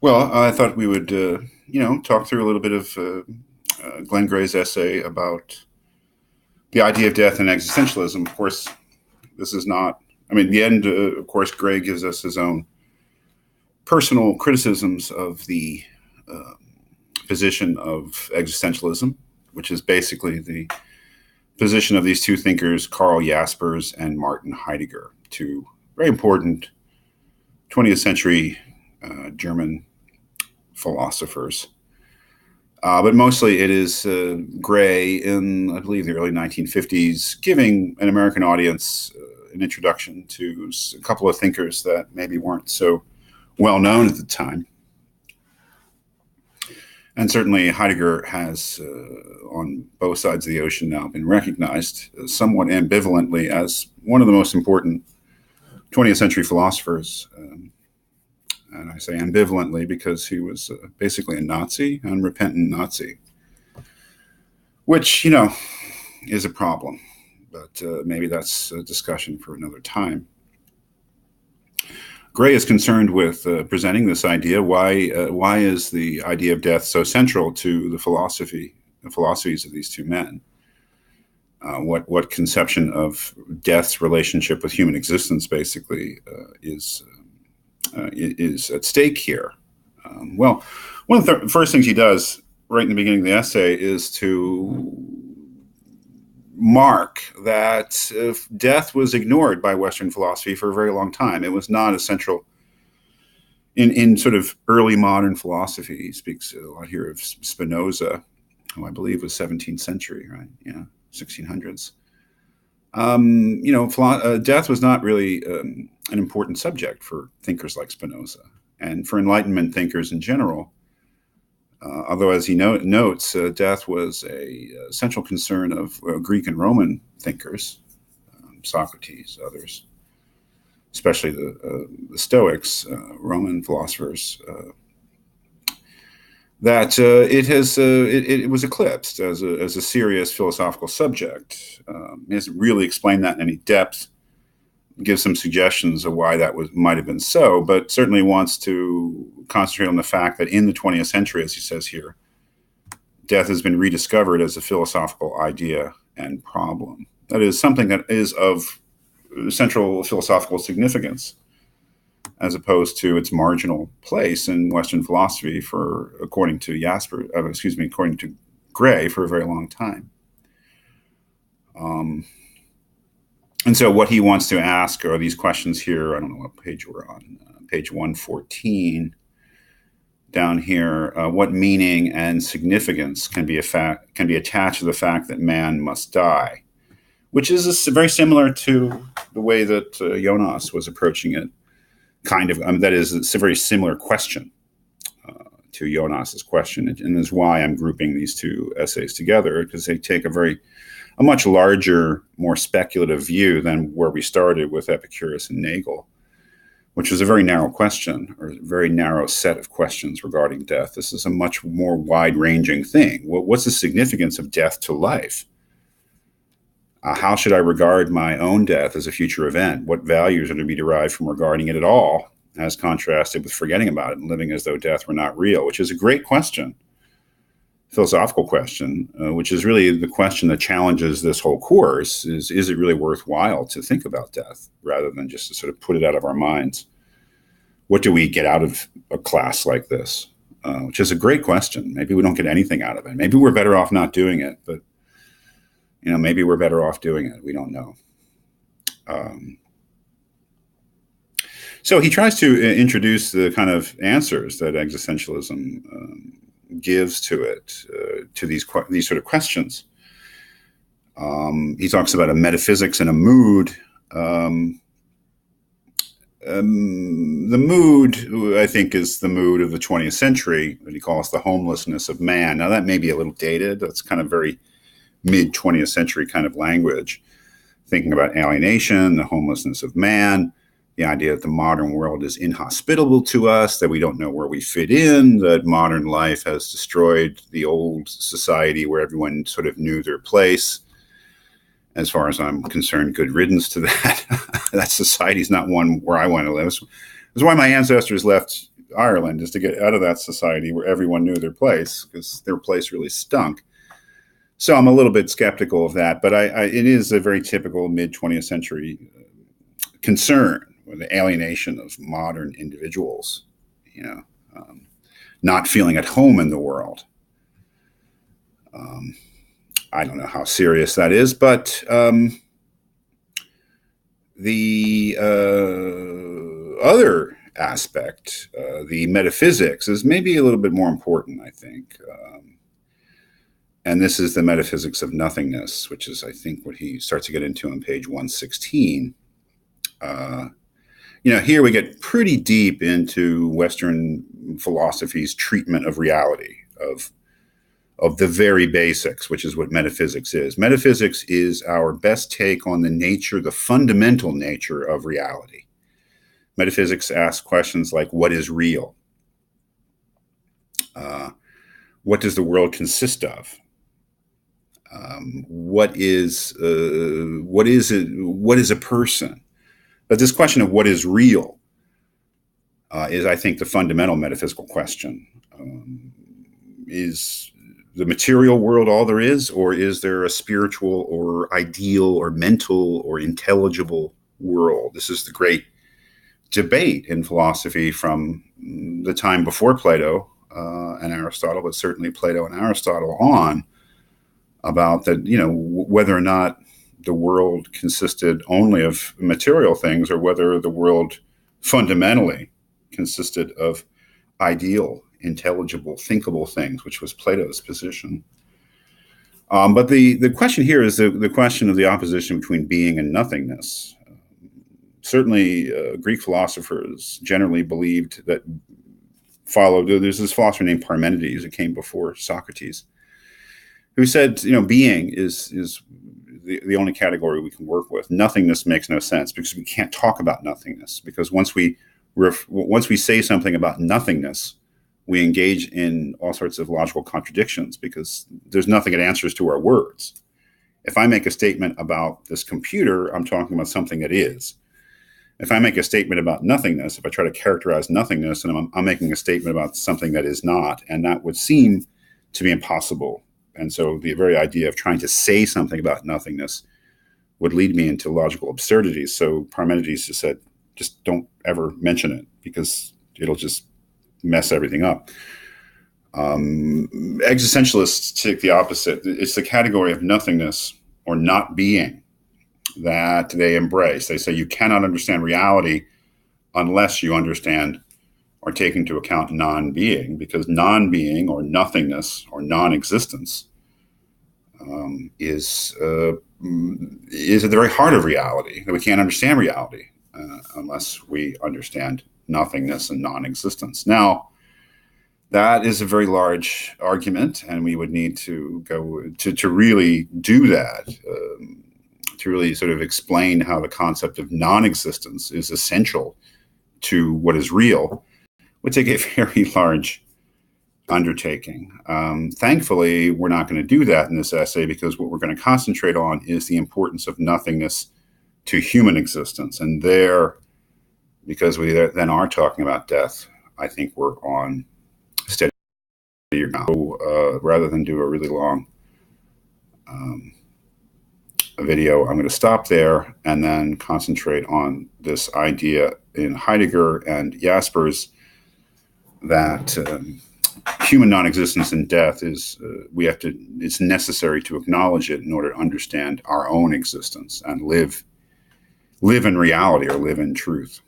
Well, I thought we would, talk through a little bit of Glenn Gray's essay about the idea of death and existentialism. Of course, this is not, the end, of course, Gray gives us his own personal criticisms of the uh, position of existentialism, which is basically the position of these two thinkers, Karl Jaspers and Martin Heidegger, two very important 20th century German philosophers. But mostly it is Gray in, I believe, the early 1950s, giving an American audience an introduction to a couple of thinkers that maybe weren't so well known at the time. And certainly Heidegger has, on both sides of the ocean now, been recognized somewhat ambivalently as one of the most important 20th century philosophers. And I say ambivalently because he was basically a Nazi, unrepentant Nazi, which, is a problem. But maybe that's a discussion for another time. Gray is concerned with presenting this idea. Why is the idea of death so central to the philosophies of these two men? What conception of death's relationship with human existence basically is at stake here? Well, one of the first things he does right in the beginning of the essay is to mark that death was ignored by Western philosophy for a very long time. It was not essential in sort of early modern philosophy. He speaks a lot here of Spinoza, who I believe was 17th century, right? Yeah, 1600s. Death was not really an important subject for thinkers like Spinoza and for Enlightenment thinkers in general. Although, as he notes, death was a central concern of Greek and Roman thinkers, Socrates, others, especially the Stoics, Roman philosophers. That it was eclipsed as a serious philosophical subject. He hasn't really explained that in any depth. Gives some suggestions of why that might have been so, but certainly wants to concentrate on the fact that in the 20th century, as he says here, death has been rediscovered as a philosophical idea and problem. That is something that is of central philosophical significance, as opposed to its marginal place in Western philosophy according to Gray, for a very long time. And so what he wants to ask are these questions here. I don't know what page we're on, page 114. Down here, what meaning and significance can be attached to the fact that man must die, which is very similar to the way that Jonas was approaching it. That is, it's a very similar question to Jonas's question, and is why I'm grouping these two essays together, because they take a much larger, more speculative view than where we started with Epicurus and Nagel, which was a very narrow question, or a very narrow set of questions regarding death. This is a much more wide-ranging thing. What's the significance of death to life? How should I regard my own death as a future event? What values are to be derived from regarding it at all, as contrasted with forgetting about it and living as though death were not real, which is a great question. Philosophical question, which is really the question that challenges this whole course, is it really worthwhile to think about death rather than just to sort of put it out of our minds? What do we get out of a class like this? Which is a great question. Maybe we don't get anything out of it. Maybe we're better off not doing it, but maybe we're better off doing it. We don't know. So he tries to introduce the kind of answers that existentialism gives to it, to these sort of questions. He talks about a metaphysics and a mood. The mood, I think, is the mood of the 20th century, that he calls the homelessness of man. Now, that may be a little dated. That's kind of very mid-20th century kind of language, thinking about alienation, the homelessness of man, the idea that the modern world is inhospitable to us, that we don't know where we fit in, that modern life has destroyed the old society where everyone sort of knew their place. As far as I'm concerned, good riddance to that. That society is not one where I want to live. That's why my ancestors left Ireland, is to get out of that society where everyone knew their place, because their place really stunk. So I'm a little bit skeptical of that, but it is a very typical mid-20th century concern with the alienation of modern individuals, not feeling at home in the world. I don't know how serious that is, but the other aspect, the metaphysics, is maybe a little bit more important, I think. And this is the metaphysics of nothingness, which is, I think, what he starts to get into on page 116. Here we get pretty deep into Western philosophy's treatment of reality, of the very basics, which is what metaphysics is. Metaphysics is our best take on the nature, the fundamental nature of reality. Metaphysics asks questions like, what is real? What does the world consist of? What is a person? But this question of what is real is, I think, the fundamental metaphysical question. Is the material world all there is, or is there a spiritual or ideal or mental or intelligible world? This is the great debate in philosophy from the time before Plato and Aristotle, but certainly Plato and Aristotle on, about that, whether or not the world consisted only of material things, or whether the world fundamentally consisted of ideal, intelligible, thinkable things, which was Plato's position. But the question here is the question of the opposition between being and nothingness. Certainly, Greek philosophers generally believed that there's this philosopher named Parmenides who came before Socrates, who said, being is the only category we can work with. Nothingness makes no sense, because we can't talk about nothingness, because once we say something about nothingness, we engage in all sorts of logical contradictions, because there's nothing that answers to our words. If I make a statement about this computer, I'm talking about something that is. If I make a statement about nothingness, if I try to characterize nothingness, and I'm making a statement about something that is not, and that would seem to be impossible. And so the very idea of trying to say something about nothingness would lead me into logical absurdities. So Parmenides just said, just don't ever mention it, because it'll just mess everything up. Existentialists take the opposite. It's the category of nothingness or not being that they embrace. They say you cannot understand reality unless you understand or take into account non-being, because non-being or nothingness or non-existence is at the very heart of reality. We can't understand reality unless we understand nothingness and non-existence. Now, that is a very large argument, and we would need to go to really do that, to really sort of explain how the concept of non-existence is essential to what is real, would take a very large undertaking. Thankfully, we're not going to do that in this essay, because what we're going to concentrate on is the importance of nothingness to human existence. And there, because we then are talking about death, I think we're on steady ground. Rather than do a really long video, I'm going to stop there and then concentrate on this idea in Heidegger and Jaspers that human non-existence and death is it's necessary to acknowledge it in order to understand our own existence and live in reality, or live in truth.